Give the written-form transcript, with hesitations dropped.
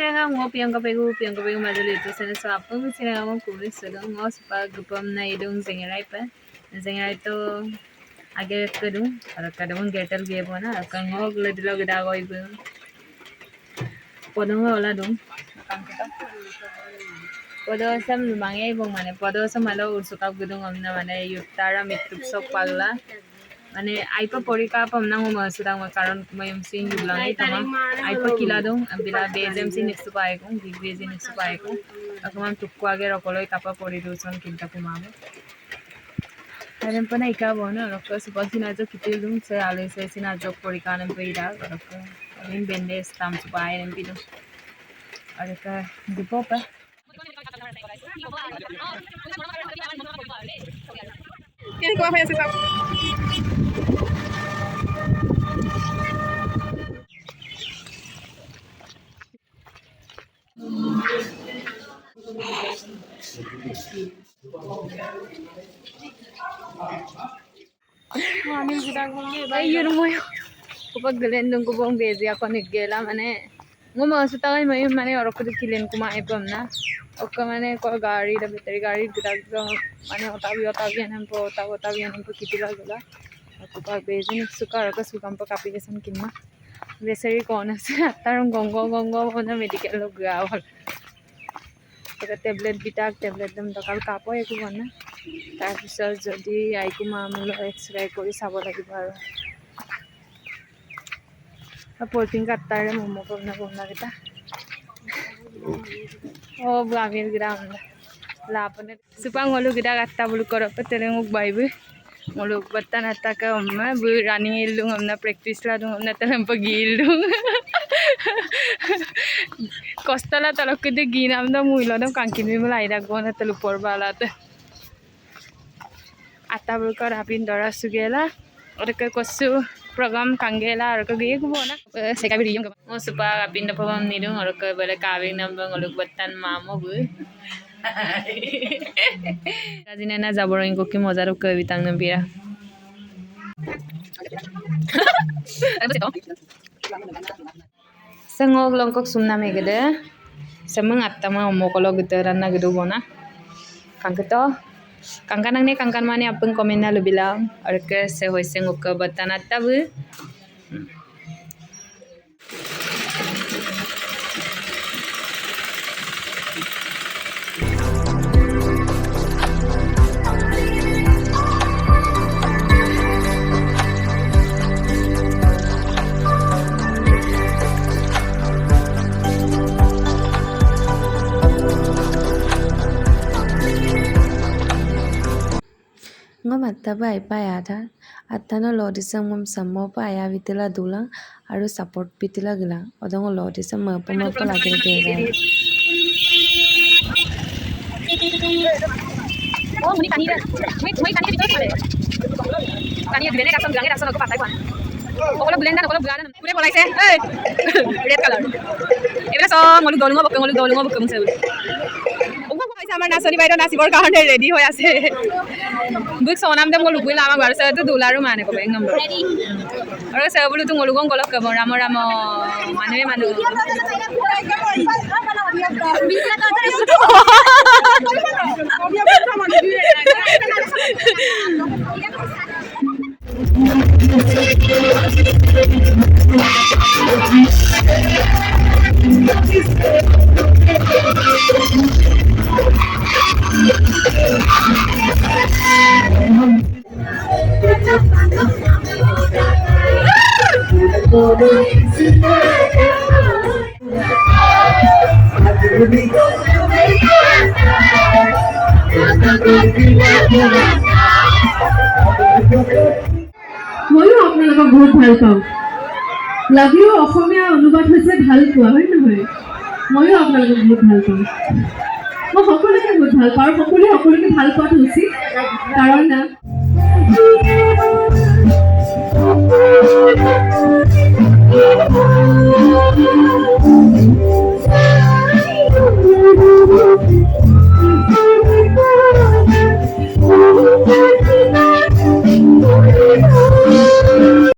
Sinanga mo Priyanka Pegu Majuli itu sana so apa sinanga mo kulit sedang mo supaya grupam na idung zengerai pa zengerai itu agak kedung kalau kadang getal gie bona akan mo gledilo geda goi bu podong olah dong akan kita podo sam lumangai bong mana podo sam malo ursuka gedung amna mana yuttara mitrup sok pagla মানে আইপা পরিকা পমনা মো মাসুদাং কারণ ময়ম সিং জুবলাঙ্গি তমা আইপা কিলাদং বিলা বেজেম Singh next পাইকো big বেজে next পাইকো আকমান টুকু আগে রকলই কাপা পরি দুসন কিনতা কুমাবে আরেম পনা ইকা বনা রক সুপার সিনা জো কিতিল দুং সে আলে সে সিনা জক পরিকা নেম পেইরা রক আমিন বেন্ডে স্টাম সুপাই নেম পিদো আরে কা দিপোপা Kini ko apa sih? Mami sudah ngomong. Ayun mo yun. Kapag galendong ko bang bezi ako nagela mane. Ngumasa tayo may mane orok ko kilin kumaipam na. Oka mane ko gari da battery gari gudag mane otabi anan po kitila gala. Ako pag bezi ni sukar ka sukam pa kapigasan kinma. Besari ko na sa tarong gongo na medical log gawal. Pagka tablet bitak tablet dam dakal kapoy ko na. তাৰপিছত যদি আইকো মামুলো X-ray কৰি চাব লাগিব আৰু parking কাটাৰে momo পমনা কেইটা ও বামিৰ ground লাপনে সুপাং হলো গিটা কাটা বুলি কৰপ তেলে মোক বাইবি মোলক বত্তা নাটাকা অম্মা বু ৰানিং ইলুং আমনা প্ৰেক্টিস লাদুং আমনা তেলে পগিলুং কষ্টলা তলকতে গিনাম দ মুইলদম কাংকিমি মলা আইদা গনা তেলু পৰবালাতে Ata bulkar hapin dora sugela orka kosu program kangela orka giye ko bona seka video ko mo supa hapin da pawam nidu orka bale kawing nambang oluk batan mamo bu kajina na jaborin ko ki mojar ko bitang nambira sangok longkok sumna megede semang attama omokolo gitaran na gedu bona kangketo Kangkanang ni kangkan mani apeng komen na lu bilang orke se hoise nguk batana tabu ngom atta bai pai ada atta no lodisam ngom sammo paya vitela dulang aru support pitila gila odong lodisam ma pama pala gele de oh muni kani da mui kani di tole kani di bene kasam bilange raksa ko patai pan okolo blender okolo blender pure bolaise ei red color ebra so ngolu dolungo bokkung se আমার নাচনি বাইদেউ নাচিবৰ কাৰণে ready হৈ আছে বুক সোনাম দম গলু বুলা আমাৰ ঘৰ সৈতে দুলাৰো মানে কবে নম্বৰ ৰেডি আৰু সব বলু তুম গলুগং গলক কব ৰাম মানুহ ময়ো আপোনালোকক বহুত ভাল পাওঁ লাভ ইউ অসমীয়া অনুবাদ হৈছে ভাল পোৱা হয় নহয় ময়ো আপোনালোকক বহুত ভাল পাওঁ মই সকলোকে বহুত ভাল পাওঁ আৰু সকলোকে ভাল পোৱাটো উচিত কাৰণ